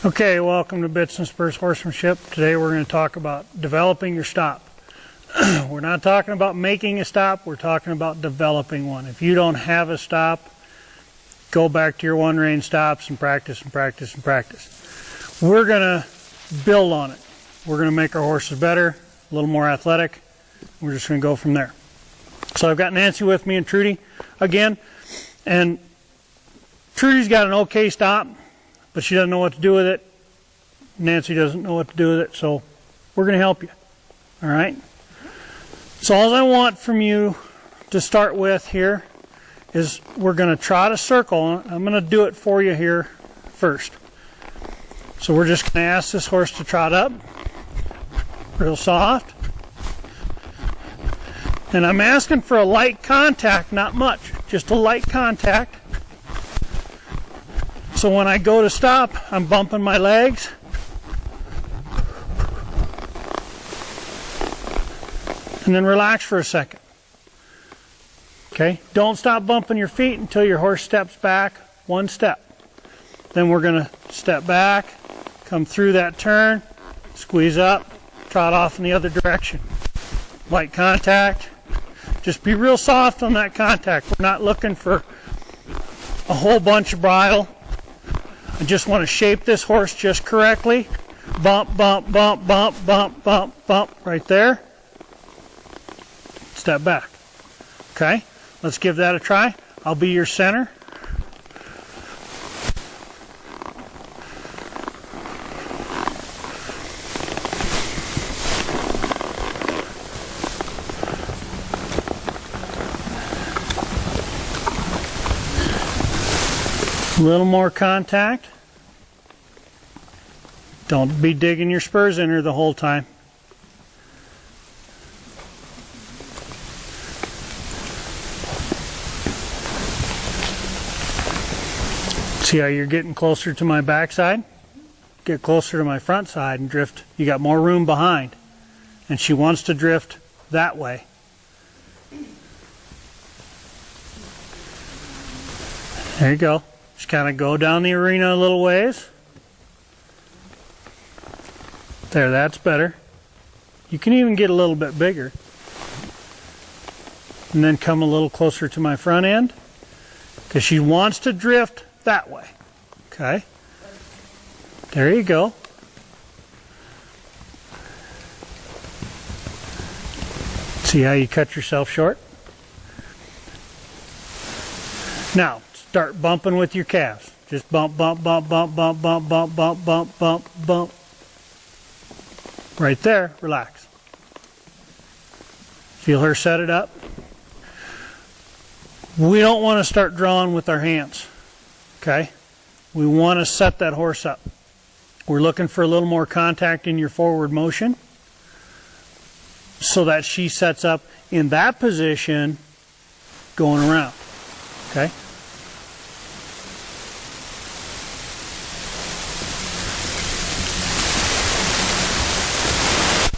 Okay, welcome to Bits and Spurs Horsemanship. Today we're going to talk about developing your stop. We're not talking about making a stop, we're talking about developing one. If you don't have a stop, go back to your one-rein stops and practice and practice and practice. We're going to build on it. We're going to make our horses better, a little more athletic. We're just going to go from there. So I've got Nancy with me and Trudy again, and Trudy's got an okay stop, but she doesn't know what to do with it. Nancy doesn't know what to do with it, so we're going to help you. All right? So all I want from you to start with here is we're going to trot a circle. I'm going to do it for you here first. So we're just going to ask this horse to trot up, real soft. And I'm asking for a light contact, not much, just a light contact. So when I go to stop, I'm bumping my legs. And then relax for a second. Okay? Don't stop bumping your feet until your horse steps back one step. Then we're going to step back, come through that turn, squeeze up, trot off in the other direction. Light contact. Just be real soft on that contact. We're not looking for a whole bunch of bridle. I just want to shape this horse just correctly. Bump, bump, bump, bump, bump, bump, bump, right there. Step back. Okay, let's give that a try. I'll be your center. A little more contact. Don't be digging your spurs in her the whole time. See how you're getting closer to my backside? Get closer to my front side and drift. You got more room behind. And she wants to drift that way. There you go. Just kind of go down the arena a little ways. There, that's better. You can even get a little bit bigger. And then come a little closer to my front end. Because she wants to drift that way. Okay. There you go. See how you cut yourself short? Now, start bumping with your calves. Just bump, bump, bump, bump, bump, bump, bump, bump, bump, bump, bump. Right there, relax. Feel her set it up. We don't want to start drawing with our hands. Okay? We want to set that horse up. We're looking for a little more contact in your forward motion so that she sets up in that position going around. Okay?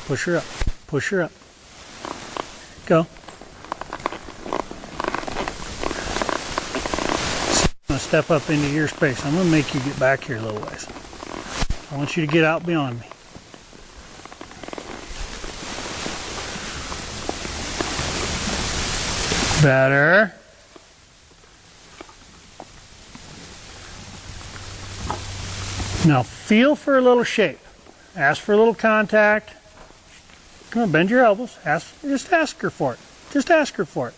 Push her up. Push her up. Go. I'm going to step up into your space. I'm going to make you get back here a little ways. I want you to get out beyond me. Better. Now feel for a little shape. Ask for a little contact. Come on, bend your elbows. Just ask her for it. Just ask her for it.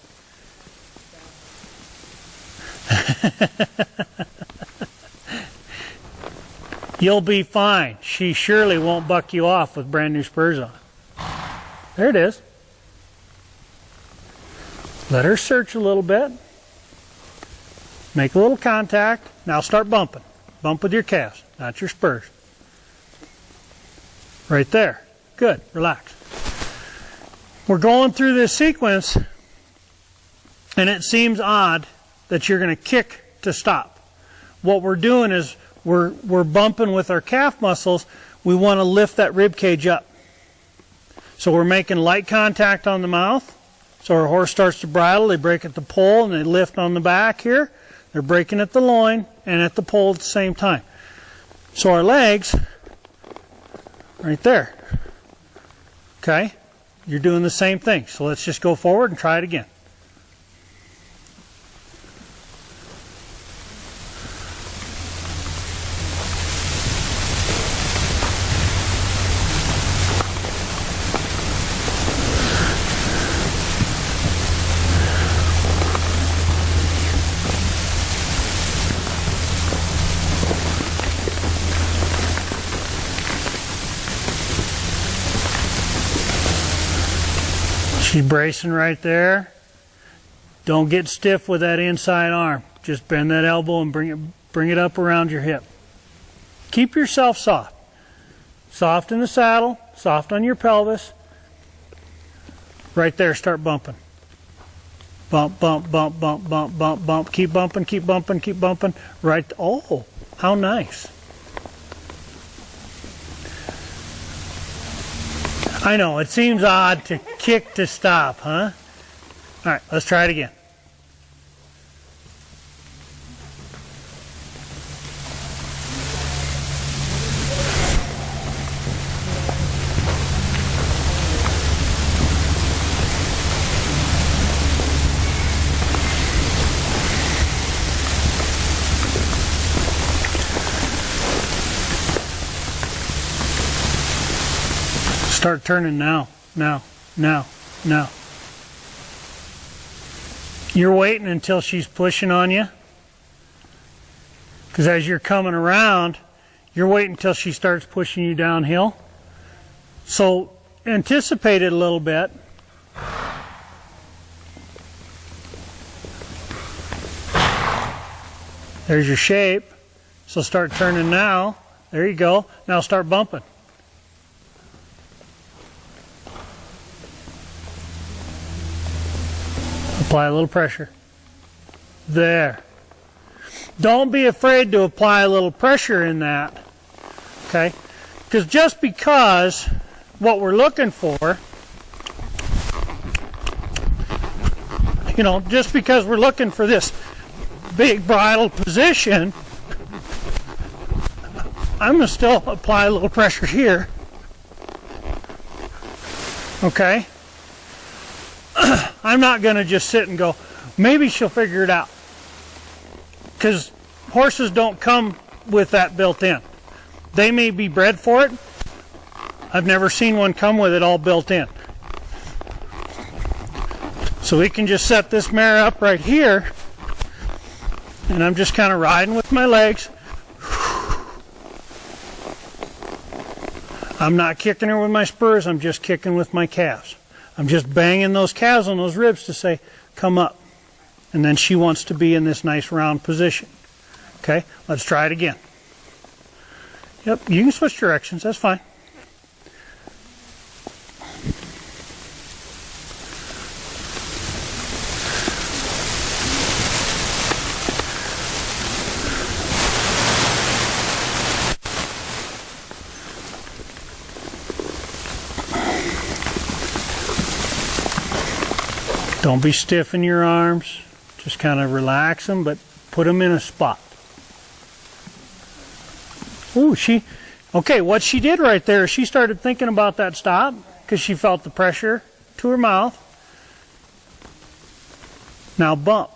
You'll be fine. She surely won't buck you off with brand new spurs on. There it is. Let her search a little bit. Make a little contact. Now start bumping. Bump with your calves, not your spurs. Right there. Good. Relax. We're going through this sequence, and it seems odd that you're going to kick to stop. What we're doing is we're bumping with our calf muscles. We want to lift that rib cage up. So we're making light contact on the mouth. So our horse starts to bridle. They break at the poll and they lift on the back here. They're breaking at the loin and at the poll at the same time. So our legs, right there. Okay? You're doing the same thing. So let's just go forward and try it again. She's bracing right there. Don't get stiff with that inside arm. Just bend that elbow and bring it up around your hip. Keep yourself soft. Soft in the saddle, soft on your pelvis. Right there, start bumping. Bump, bump, bump, bump, bump, bump, bump. Keep bumping, keep bumping, keep bumping. Right. Oh, how nice. I know, it seems odd to kick to stop, huh? All right, let's try it again. Start turning now, now, now, now. You're waiting until she's pushing on you. Because as you're coming around, you're waiting until she starts pushing you downhill. So anticipate it a little bit. There's your shape. So start turning now. There you go. Now start bumping. Apply a little pressure. There. Don't be afraid to apply a little pressure in that. Okay? Because just because what we're looking for, just because we're looking for this big bridle position, I'm going to still apply a little pressure here. Okay? I'm not going to just sit and go, maybe she'll figure it out. Because horses don't come with that built in. They may be bred for it. I've never seen one come with it all built in. So we can just set this mare up right here, and I'm just kind of riding with my legs. I'm not kicking her with my spurs, I'm just kicking with my calves. I'm just banging those calves on those ribs to say, come up. And then she wants to be in this nice round position. Okay, let's try it again. Yep, you can switch directions, that's fine. Don't be stiff in your arms. Just kind of relax them, but put them in a spot. Ooh, okay, what she did right there is she started thinking about that stop because she felt the pressure to her mouth. Now bump.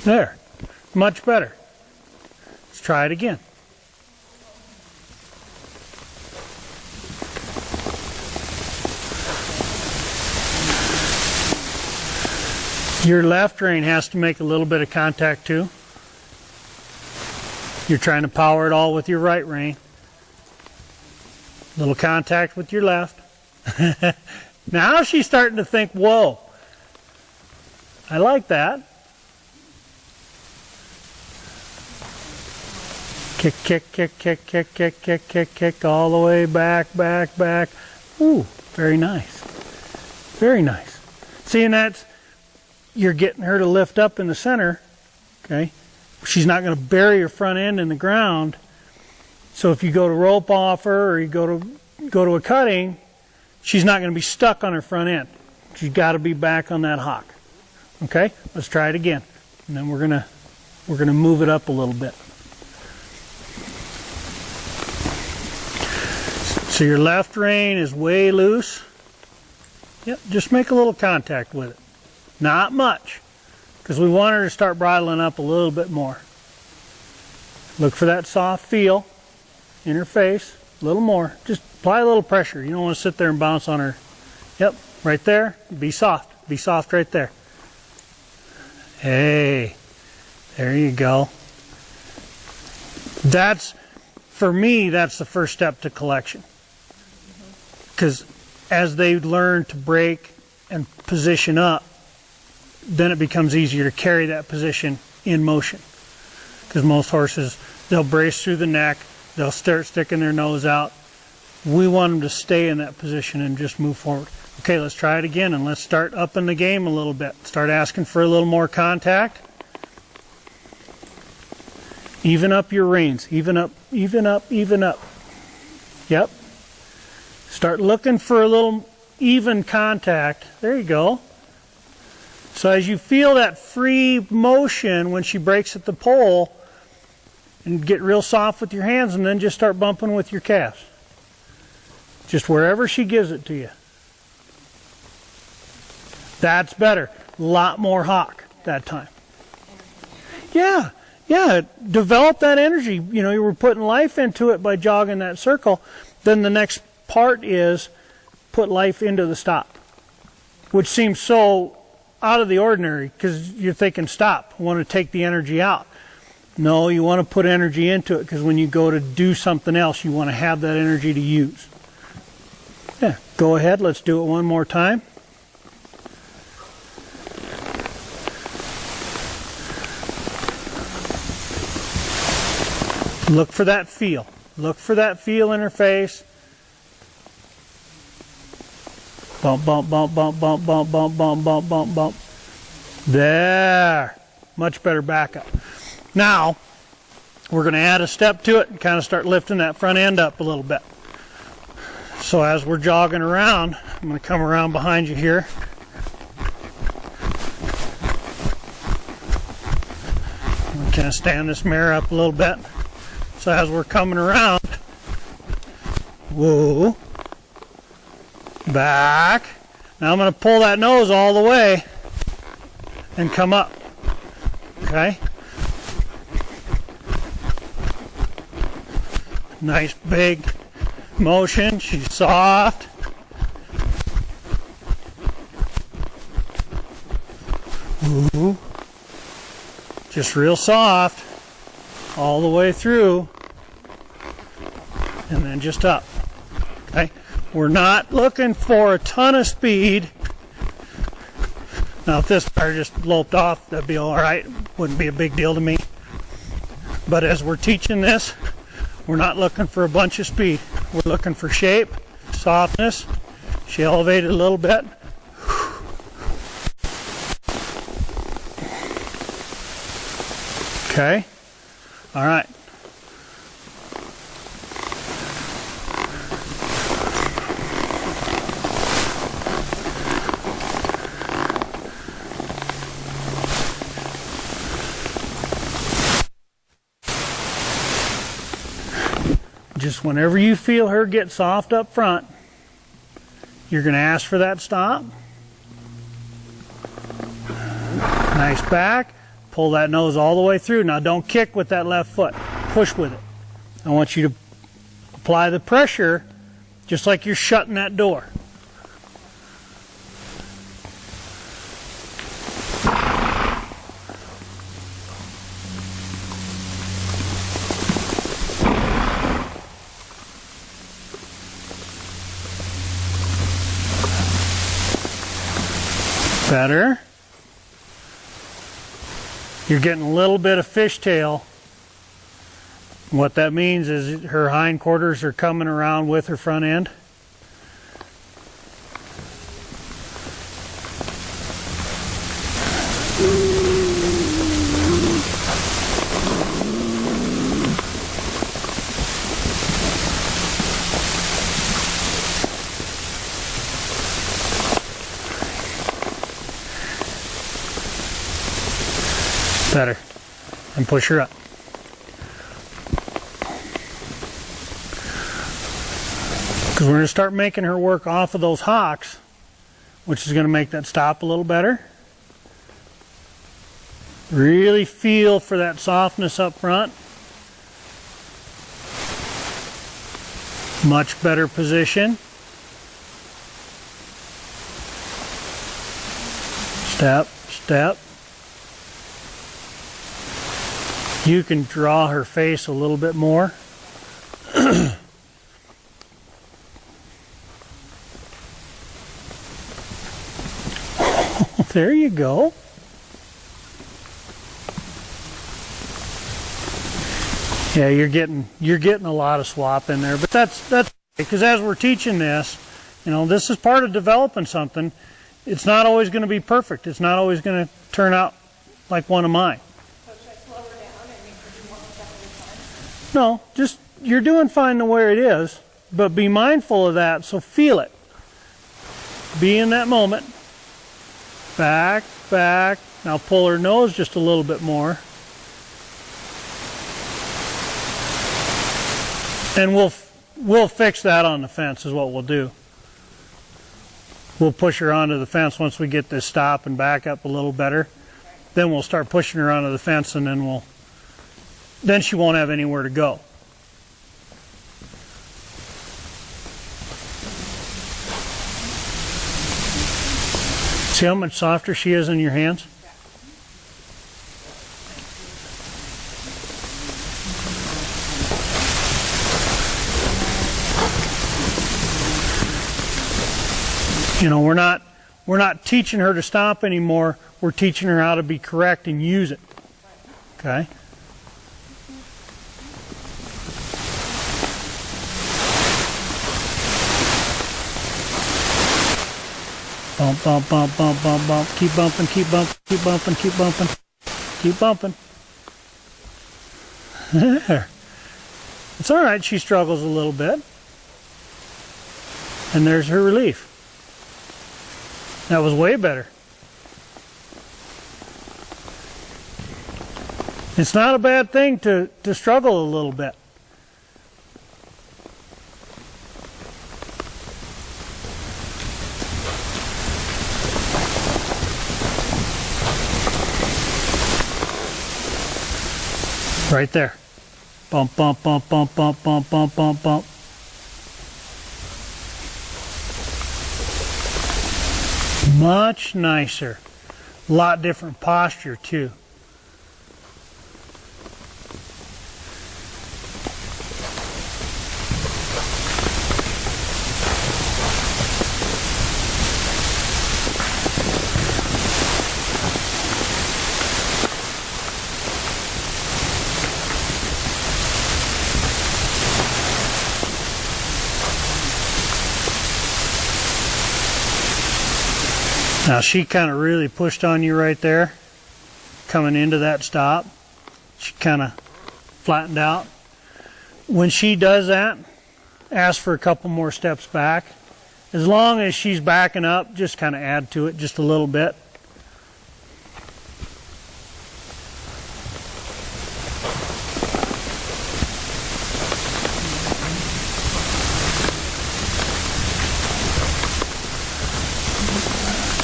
There. Much better. Let's try it again. Your left rein has to make a little bit of contact too. You're trying to power it all with your right rein. Little contact with your left. Now she's starting to think, whoa, I like that. Kick, kick, kick, kick, kick, kick, kick, kick, kick, all the way back, back, back. Ooh, very nice. Very nice. See, and that's, you're getting her to lift up in the center, okay? She's not going to bury her front end in the ground. So if you go to rope off her or you go to a cutting, she's not going to be stuck on her front end. She's got to be back on that hock. Okay? Let's try it again. And then we're going to we're going to move it up a little bit. So your left rein is way loose. Yep, just make a little contact with it. Not much, because we want her to start bridling up a little bit more. Look for that soft feel in her face, a little more. Just apply a little pressure. You don't want to sit there and bounce on her. Yep, right there. Be soft. Be soft right there. Hey, there you go. That's, for me, that's the first step to collection. Because as they learn to break and position up, then it becomes easier to carry that position in motion. Because most horses, they'll brace through the neck, they'll start sticking their nose out. We want them to stay in that position and just move forward. Okay, let's try it again, and let's start upping the game a little bit. Start asking for a little more contact. Even up your reins. Even up, even up, even up. Yep. Start looking for a little even contact. There you go. So as you feel that free motion when she breaks at the pole, and get real soft with your hands, and then just start bumping with your calves. Just wherever she gives it to you. That's better. A lot more hawk that time. Yeah, develop that energy. You know, you were putting life into it by jogging that circle. Then the next part is put life into the stop, which seems so out of the ordinary because you're thinking stop, want to take the energy out. No, you want to put energy into it because when you go to do something else, you want to have that energy to use. Yeah, go ahead, let's do it one more time. Look for that feel. Look for that feel in her face. Bump, bump, bump, bump, bump, bump, bump, bump, bump, bump, bump. There. Much better backup. Now, we're going to add a step to it and kind of start lifting that front end up a little bit. So as we're jogging around, I'm going to come around behind you here. I'm going to kind of stand this mirror up a little bit. So as we're coming around, whoa, back. Now I'm going to pull that nose all the way and come up. Okay? Nice big motion. She's soft. Ooh. Just real soft all the way through, and then just up. Okay? We're not looking for a ton of speed. Now if this part just loped off, that'd be all right. Wouldn't be a big deal to me. But as we're teaching this, we're not looking for a bunch of speed. We're looking for shape, softness. She elevated a little bit. Okay. All right. Just whenever you feel her get soft up front, you're going to ask for that stop. Nice back. Pull that nose all the way through. Now don't kick with that left foot. Push with it. I want you to apply the pressure just like you're shutting that door. Better. You're getting a little bit of fishtail. What that means is her hindquarters are coming around with her front end. Better. and push her up. Because we're going to start making her work off of those hocks, which is going to make that stop a little better. Really feel for that softness up front. Much better position. Step, step. You can draw her face a little bit more. There you go. Yeah, you're getting a lot of swap in there, but that's because as we're teaching this, you know, this is part of developing something. It's not always going to be perfect. It's not always going to turn out like one of mine. So should I slow her down and make her do more step at a time? No, just you're doing fine the way it is, but be mindful of that. So feel it. Be in that moment. Back, back. Now pull her nose just a little bit more. And we'll fix that on the fence is what we'll do. We'll push her onto the fence once we get this stop and back up a little better. Then we'll start pushing her onto the fence, and then she won't have anywhere to go. See how much softer she is in your hands? You know, we're not teaching her to stop anymore. We're teaching her how to be correct and use it. Okay? Bump, bump, bump, bump, bump, bump. Keep bumping, keep bumping, keep bumping, keep bumping. Keep bumping. There. It's all right. She struggles a little bit. And there's her relief. That was way better. It's not a bad thing to struggle a little bit. Right there. Bump, bump, bump, bump, bump, bump, bump, bump, bump. Much nicer. A lot different posture too. Now she kind of really pushed on you right there, coming into that stop. She kind of flattened out. When she does that, ask for a couple more steps back. As long as she's backing up, just kind of add to it just a little bit.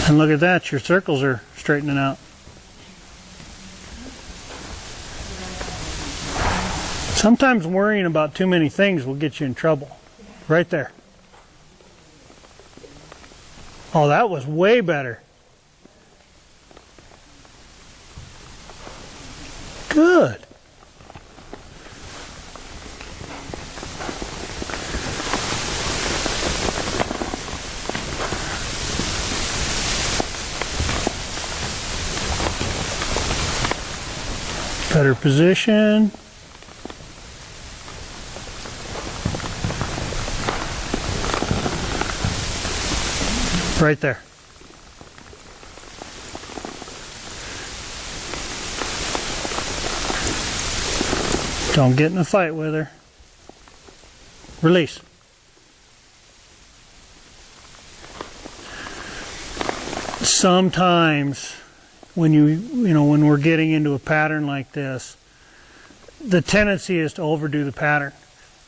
And look at that, your circles are straightening out. Sometimes worrying about too many things will get you in trouble. Right there. Oh, that was way better. Good. Better position. Right there. Don't get in a fight with her. Release. Sometimes when when we're getting into a pattern like this, the tendency is to overdo the pattern,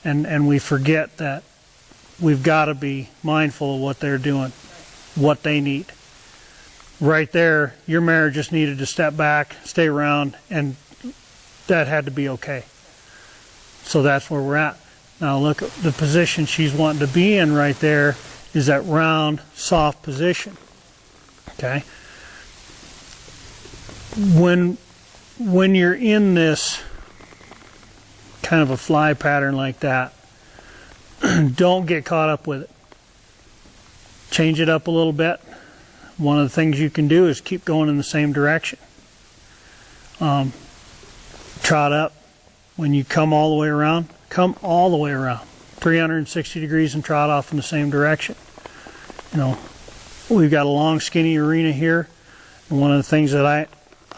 and we forget that we've got to be mindful of what they're doing, what they need. Right there, your mare just needed to step back, stay around, and that had to be okay. So that's where we're at. Now look at the position she's wanting to be in right there, is that round, soft position. Okay? When you're in this kind of a fly pattern like that, don't get caught up with it. Change it up a little bit. One of the things you can do is keep going in the same direction. Trot up. When you come all the way around, come all the way around. 360 degrees and trot off in the same direction. We've got a long, skinny arena here. And one of the things that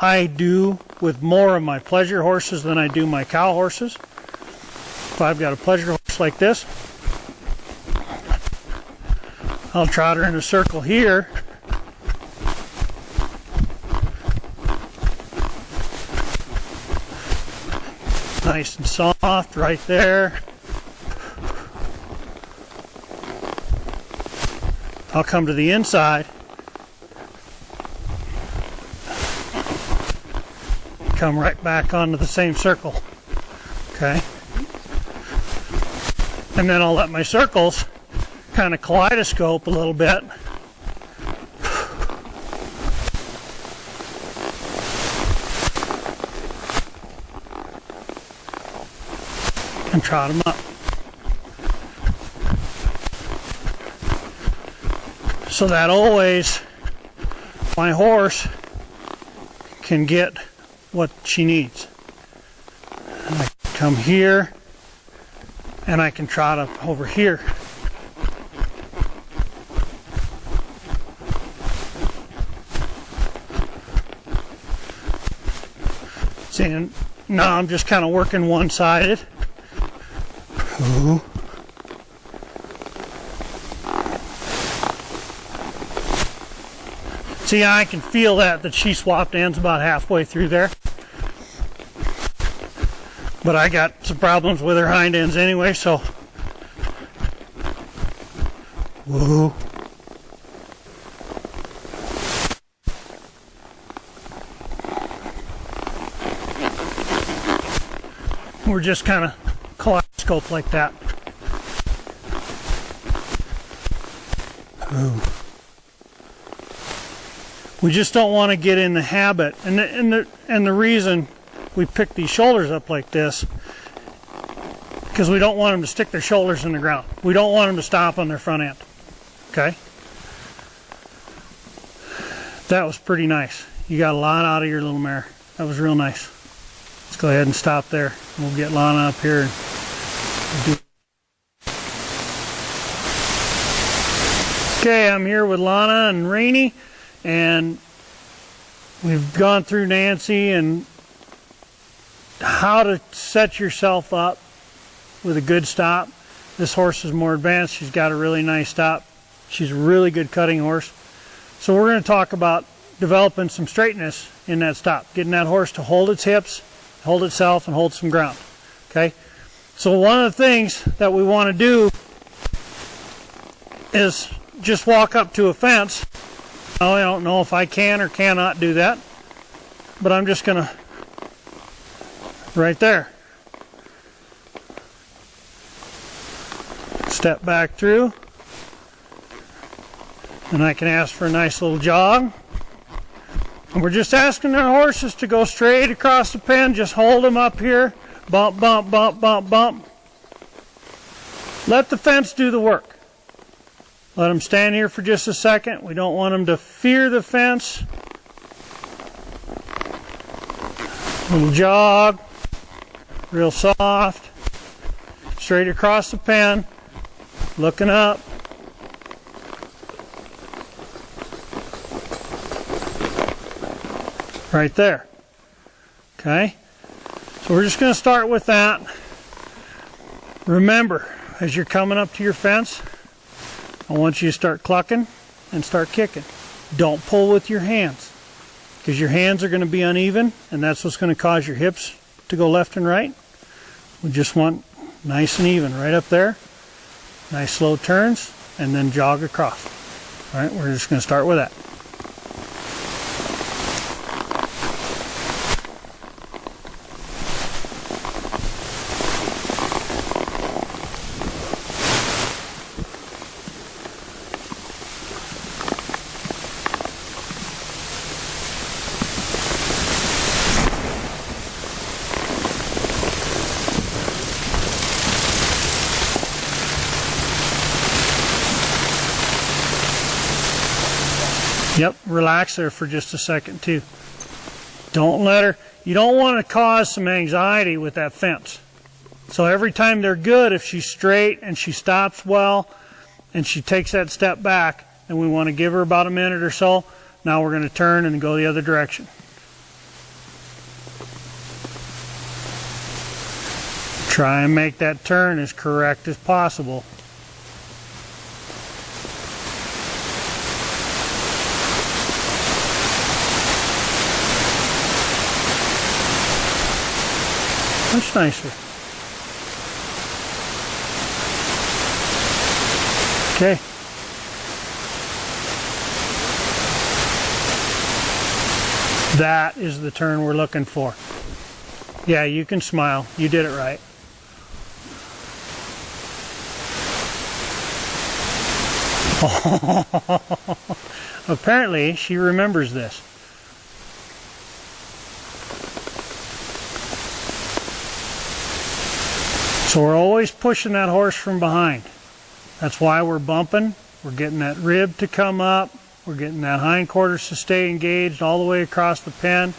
I do with more of my pleasure horses than I do my cow horses, if I've got a pleasure horse like this, I'll trot her in a circle here. Nice and soft right there. I'll come to the inside. Come right back onto the same circle. Okay? And then I'll let my circles kind of kaleidoscope a little bit. And trot them up. So that always my horse can get what she needs. And I come here and I can trot up over here. See, and now I'm just kind of working one-sided. Ooh. See, I can feel that she swapped ends about halfway through there. But I got some problems with her hind ends anyway, so. Whoa. We're just kind of kaleidoscope like that. Ooh. We just don't want to get in the habit, and the reason we pick these shoulders up like this, because we don't want them to stick their shoulders in the ground. We don't want them to stop on their front end. Okay? That was pretty nice. You got a lot out of your little mare. That was real nice. Let's go ahead and stop there. We'll get Lana up here and do. Okay, I'm here with Lana and Rainey, and we've gone through Nancy and how to set yourself up with a good stop. This horse is more advanced. She's got a really nice stop. She's a really good cutting horse. So we're going to talk about developing some straightness in that stop, getting that horse to hold its hips, hold itself, and hold some ground. Okay? So one of the things that we want to do is just walk up to a fence. Now, I don't know if I can or cannot do that, but I'm just going to, right there, step back through, and I can ask for a nice little jog. And we're just asking our horses to go straight across the pen. Just hold them up here. Bump, bump, bump, bump, bump. Let the fence do the work. Let them stand here for just a second. We don't want them to fear the fence. Little jog. Real soft. Straight across the pen. Looking up. Right there. Okay? So we're just going to start with that. Remember, as you're coming up to your fence, I want you to start clucking and start kicking. Don't pull with your hands. because your hands are going to be uneven, and that's what's going to cause your hips to go left and right. We just want nice and even right up there. Nice slow turns, and then jog across. All right, we're just going to start with that. Yep, relax there for just a second too. Don't let her, you don't want to cause some anxiety with that fence. So every time they're good, if she's straight and she stops well and she takes that step back, then we want to give her about a minute or so. Now we're going to turn and go the other direction. Try and make that turn as correct as possible. Much nicer. Okay. That is the turn we're looking for. Yeah, you can smile. You did it right. Apparently, she remembers this. So we're always pushing that horse from behind. That's why we're bumping. We're getting that rib to come up. We're getting that hindquarters to stay engaged all the way across the pen.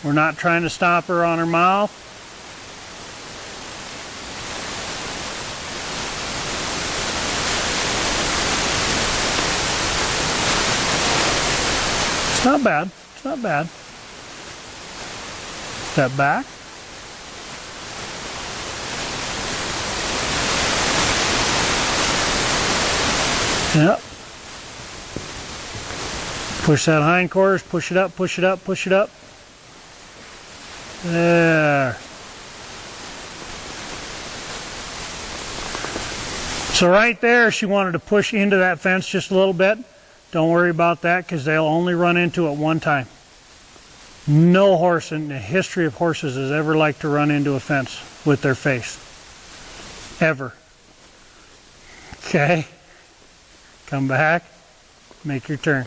We're not trying to stop her on her mouth. It's not bad. It's not bad. Step back. Yep. Push that hindquarters, push it up, push it up, push it up. There. So right there, she wanted to push into that fence just a little bit. Don't worry about that because they'll only run into it one time. No horse in the history of horses has ever liked to run into a fence with their face. Ever. Okay. Come back, make your turn.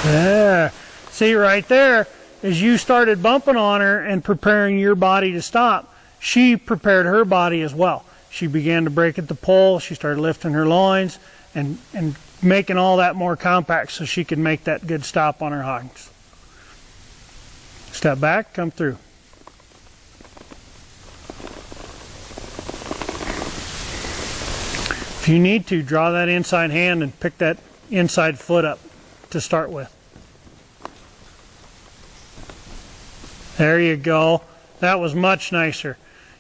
There. See right there, as you started bumping on her and preparing your body to stop, she prepared her body as well. She began to break at the pole, she started lifting her loins and making all that more compact so she could make that good stop on her hinds. Step back, come through. If you need to, draw that inside hand and pick that inside foot up to start with. There you go. That was much nicer.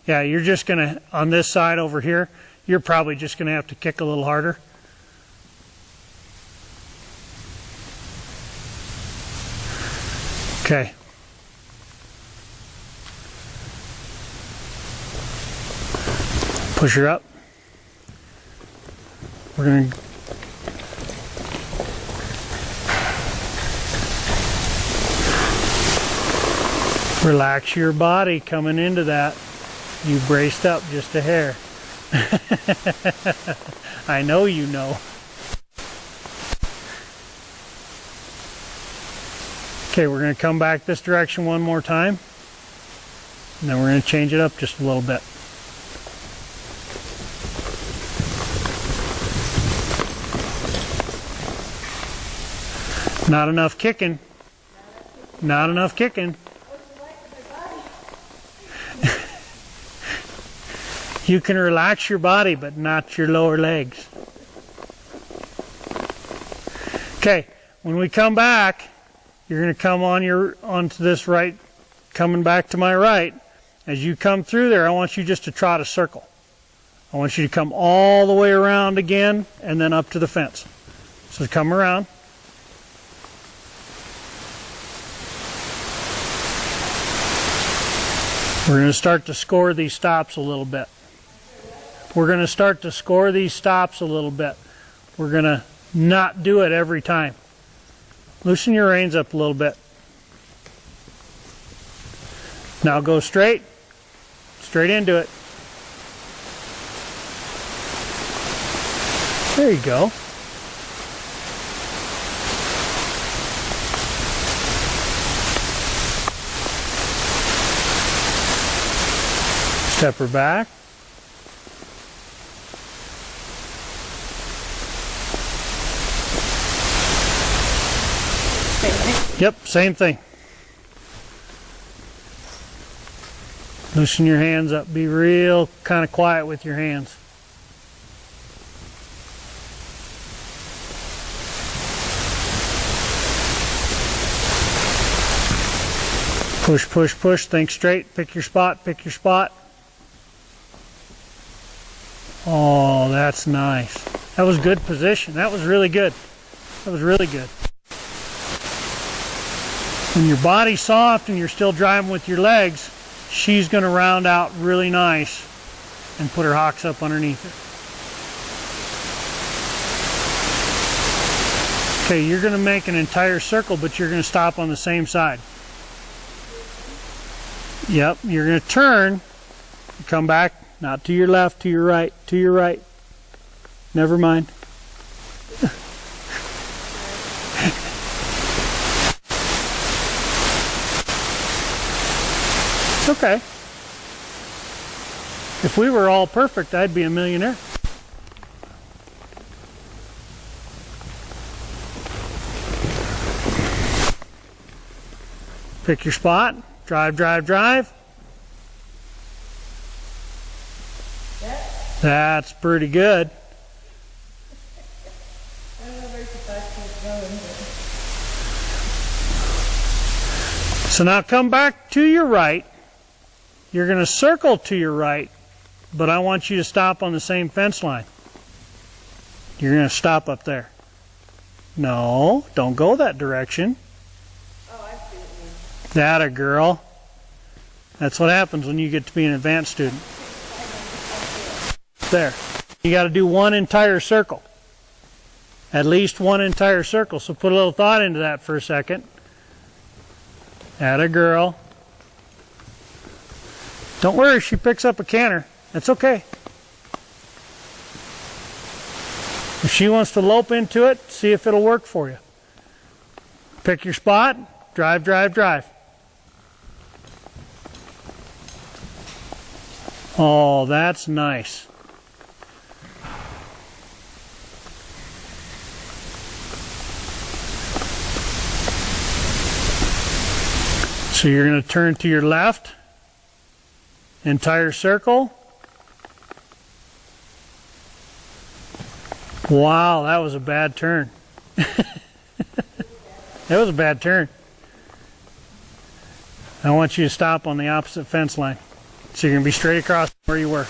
Yeah, you're just going to, on this side over here, you're probably just going to have to kick a little harder. Okay. Push her up. We're going to relax your body coming into that. You braced up just a hair. I know you know. Okay, we're going to come back this direction one more time. And then we're going to change it up just a little bit. Not enough kicking. Not enough kicking. You can relax your body, but not your lower legs. Okay, when we come back, you're going to come on onto this right, coming back to my right, as you come through there, I want you just to trot a circle. I want you to come all the way around again and then up to the fence. So come around. We're going to start to score these stops a little bit. We're going to start to score these stops a little bit. We're going to not do it every time. Loosen your reins up a little bit. Now go straight into it. There you go. Step her back. Same thing. Yep, same thing. Loosen your hands up. Be real kind of quiet with your hands. Push, push, push. Think straight. Pick your spot. Pick your spot. Oh, that's nice. That was good position. That was really good. That was really good. When your body's soft and you're still driving with your legs, she's going to round out really nice and put her hocks up underneath it. Okay, you're going to make an entire circle, but you're going to stop on the same side. Yep, you're going to turn, come back, not to your left, to your right, to your right. Never mind. It's okay. If we were all perfect, I'd be a millionaire. Pick your spot. Drive, drive, drive. That's pretty good. I don't know very fast going, but... So now come back to your right. You're going to circle to your right, but I want you to stop on the same fence line. You're going to stop up there. No, don't go that direction. Oh, I see what you mean. That a girl. That's what happens when you get to be an advanced student. There. You got to do one entire circle. At least one entire circle. So put a little thought into that for a second. That a girl. Don't worry if she picks up a canter. That's okay. If she wants to lope into it, see if it'll work for you. Pick your spot. Drive, drive, drive. Oh, that's nice. So you're going to turn to your left, entire circle. Wow, that was a bad turn. That was a bad turn. I want you to stop on the opposite fence line. So you're going to be straight across where you were.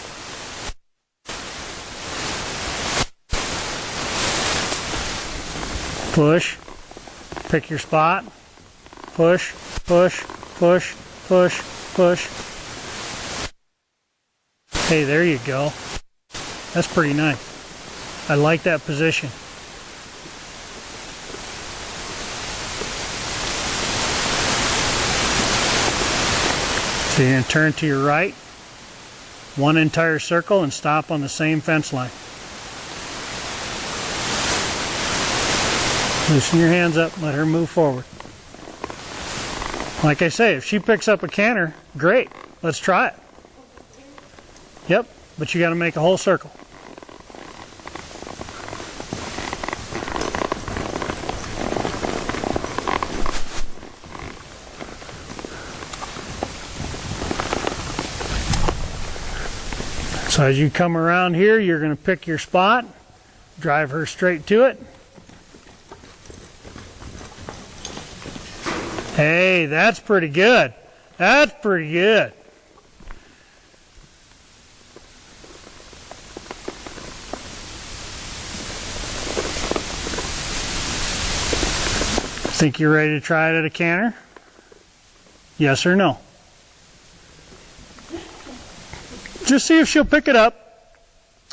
Push. Pick your spot. Push, push, push, push, push. Hey, there you go. That's pretty nice. I like that position. So you're going to turn to your right, one entire circle, and stop on the same fence line. Loosen your hands up, let her move forward. Like I say, if she picks up a canter, great, let's try it. Yep, but you got to make a whole circle. So as you come around here, you're going to pick your spot, drive her straight to it. Hey, that's pretty good. That's pretty good. Think you're ready to try it at a canter? Yes or no? Just see if she'll pick it up.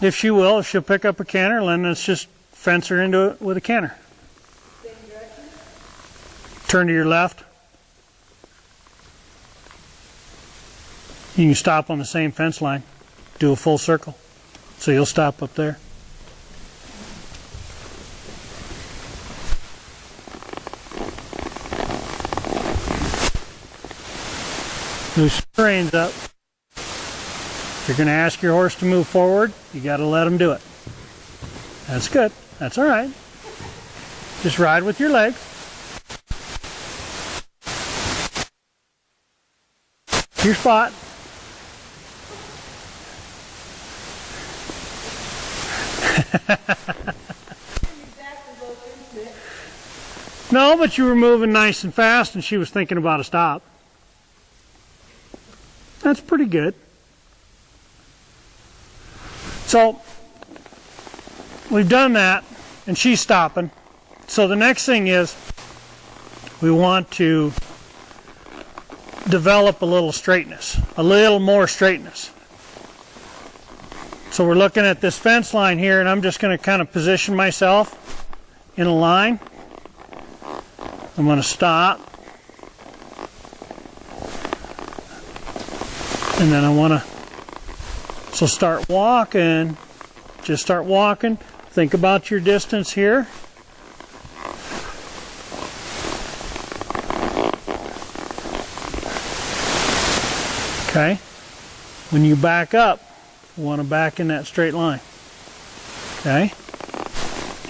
If she will, if she'll pick up a canter, then let's just fence her into it with a canter. Same direction? Turn to your left. You can stop on the same fence line. Do a full circle. So you'll stop up there. Loosen the reins up. If you're going to ask your horse to move forward, you got to let him do it. That's good. That's all right. Just ride with your legs. Your spot. No, but you were moving nice and fast and she was thinking about a stop. That's pretty good. So, we've done that, and she's stopping. So the next thing is, we want to develop a little straightness, a little more straightness. So we're looking at this fence line here, and I'm just going to kind of position myself in a line. I'm going to stop. And then I want to, so start walking, just start walking. Think about your distance here. Okay. When you back up, you want to back in that straight line. Okay.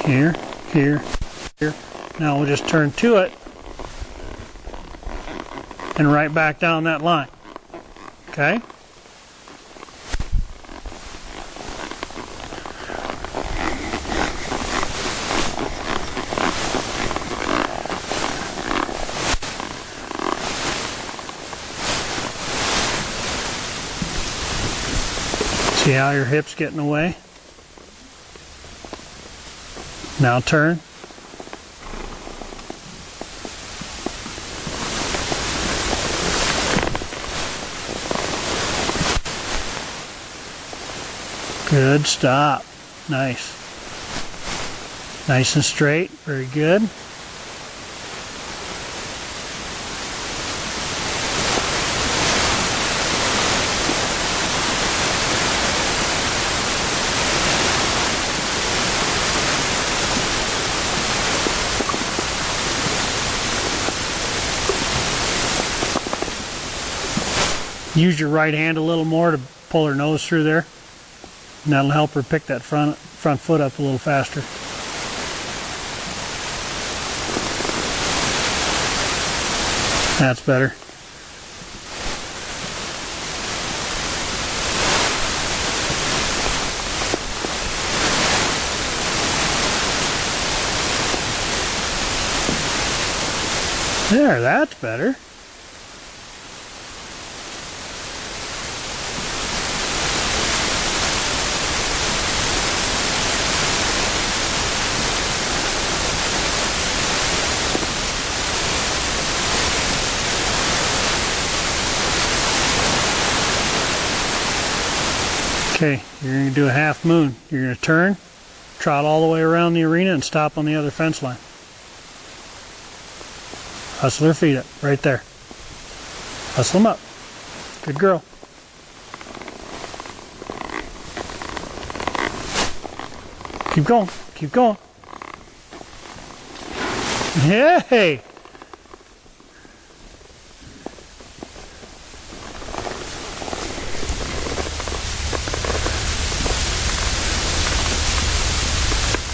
Here, here, here. Now we'll just turn to it and right back down that line. Okay? See how your hip's getting away? Now turn. Good, stop. Nice. Nice and straight, very good. Use your right hand a little more to pull her nose through there. And that'll help her pick that front foot up a little faster. That's better. There, that's better. Okay, you're going to do a half moon. You're going to turn, trot all the way around the arena, and stop on the other fence line. Hustle her feet up, right there. Hustle them up. Good girl. Keep going, keep going. Hey!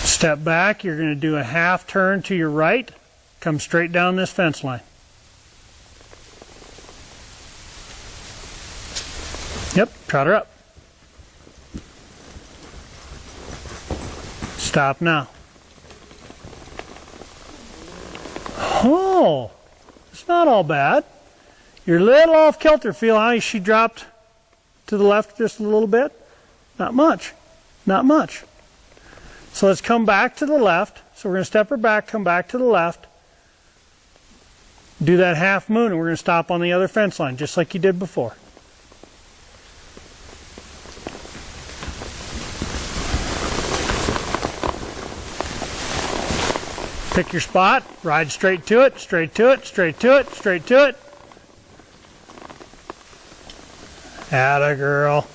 Step back, you're going to do a half turn to your right, come straight down this fence line. Yep, trot her up. Stop now. Oh, it's not all bad. You're a little off kilter. Feel how she dropped to the left just a little bit? Not much. Not much. So let's come back to the left. So we're going to step her back, come back to the left. Do that half moon, and we're going to stop on the other fence line, just like you did before. Pick your spot, ride straight to it, straight to it, straight to it, straight to it. Atta girl.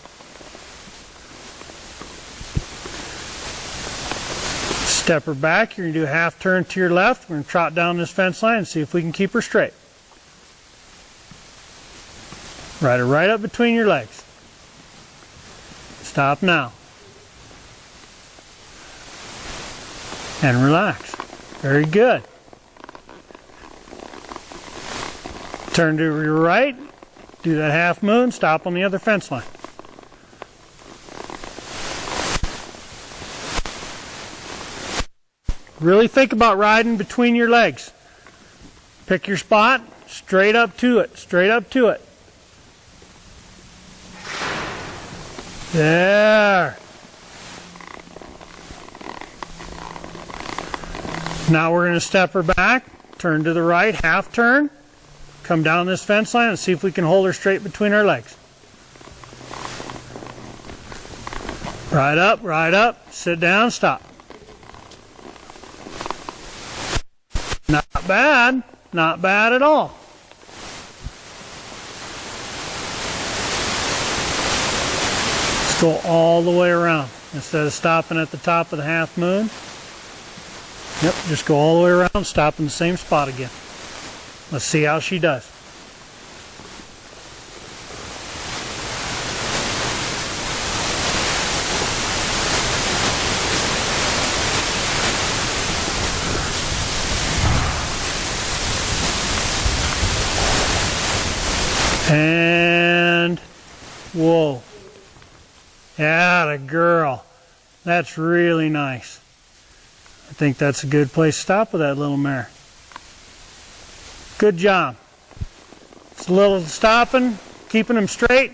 Step her back. You're going to do a half turn to your left. We're going to trot down this fence line and see if we can keep her straight. Ride her right up between your legs. Stop now. And relax. Very good. Turn to your right. Do that half moon. Stop on the other fence line. Really think about riding between your legs. Pick your spot, straight up to it, straight up to it. There. Now we're going to step her back, turn to the right, half turn, come down this fence line and see if we can hold her straight between our legs. Ride up, sit down, stop. Not bad. Not bad at all. Let's go all the way around. Instead of stopping at the top of the half moon. Yep, just go all the way around, stop in the same spot again. Let's see how she does. And whoa. Atta girl. That's really nice. I think that's a good place to stop with that little mare. Good job. It's a little stopping, keeping them straight,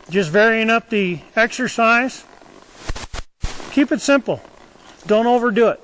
just varying up the exercise. Keep it simple. Don't overdo it.